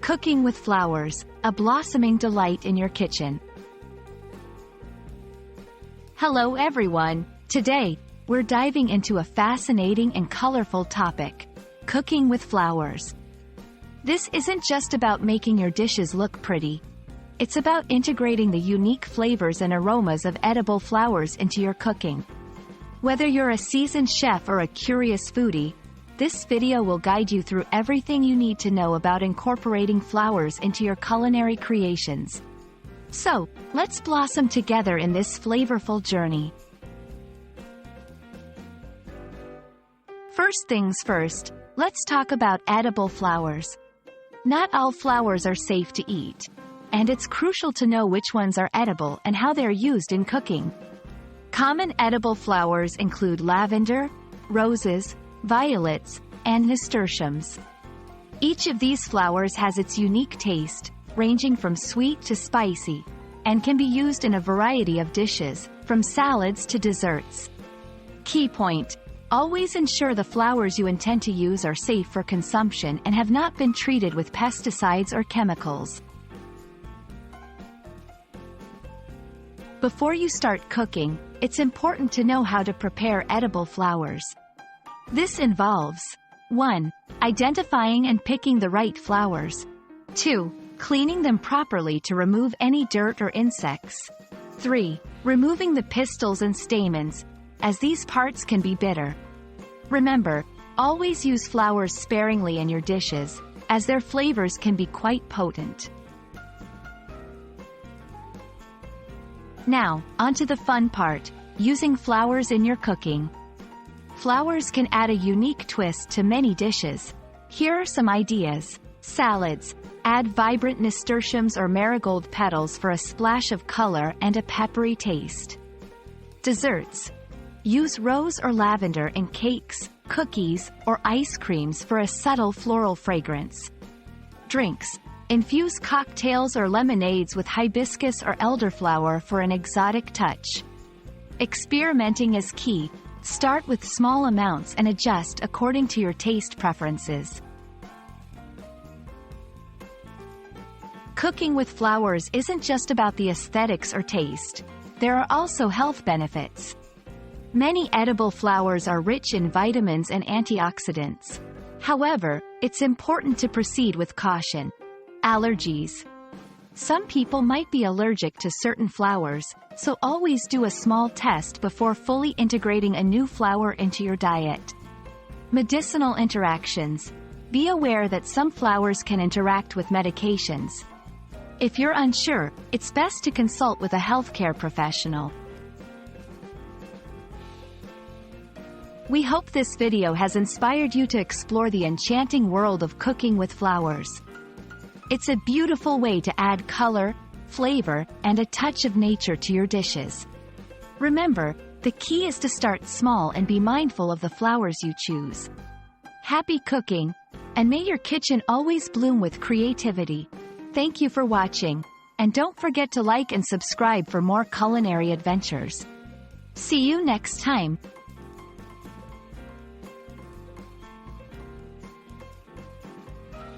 Cooking with flowers, a blossoming delight in your kitchen. Hello everyone! Today, we're diving into a fascinating and colorful topic: cooking with flowers. This isn't just about making your dishes look pretty. It's about integrating the unique flavors and aromas of edible flowers into your cooking. Whether you're a seasoned chef or a curious foodie, this video will guide you through everything you need to know about incorporating flowers into your culinary creations. So, let's blossom together in this flavorful journey. First things first, let's talk about edible flowers. Not all flowers are safe to eat, and it's crucial to know which ones are edible and how they're used in cooking. Common edible flowers include lavender, roses, violets, and nasturtiums. Each of these flowers has its unique taste, ranging from sweet to spicy, and can be used in a variety of dishes, from salads to desserts. Key point: always ensure the flowers you intend to use are safe for consumption and have not been treated with pesticides or chemicals. Before you start cooking, it's important to know how to prepare edible flowers. This involves 1. Identifying and picking the right flowers. 2. Cleaning them properly to remove any dirt or insects. 3. Removing the pistils and stamens, as these parts can be bitter. Remember, always use flowers sparingly in your dishes, as their flavors can be quite potent. Now, onto the fun part: using flowers in your cooking. Flowers can add a unique twist to many dishes. Here are some ideas. Salads. Add vibrant nasturtiums or marigold petals for a splash of color and a peppery taste. Desserts. Use rose or lavender in cakes, cookies, or ice creams for a subtle floral fragrance. Drinks. Infuse cocktails or lemonades with hibiscus or elderflower for an exotic touch. Experimenting is key. Start with small amounts and adjust according to your taste preferences. Cooking with flowers isn't just about the aesthetics or taste. There are also health benefits. Many edible flowers are rich in vitamins and antioxidants. However, it's important to proceed with caution. Allergies. Some people might be allergic to certain flowers, so always do a small test before fully integrating a new flower into your diet. Medicinal interactions. Be aware that some flowers can interact with medications. If you're unsure, it's best to consult with a healthcare professional. We hope this video has inspired you to explore the enchanting world of cooking with flowers. It's a beautiful way to add color, flavor, and a touch of nature to your dishes. Remember, the key is to start small and be mindful of the flowers you choose. Happy cooking, and may your kitchen always bloom with creativity. Thank you for watching, and don't forget to like and subscribe for more culinary adventures. See you next time.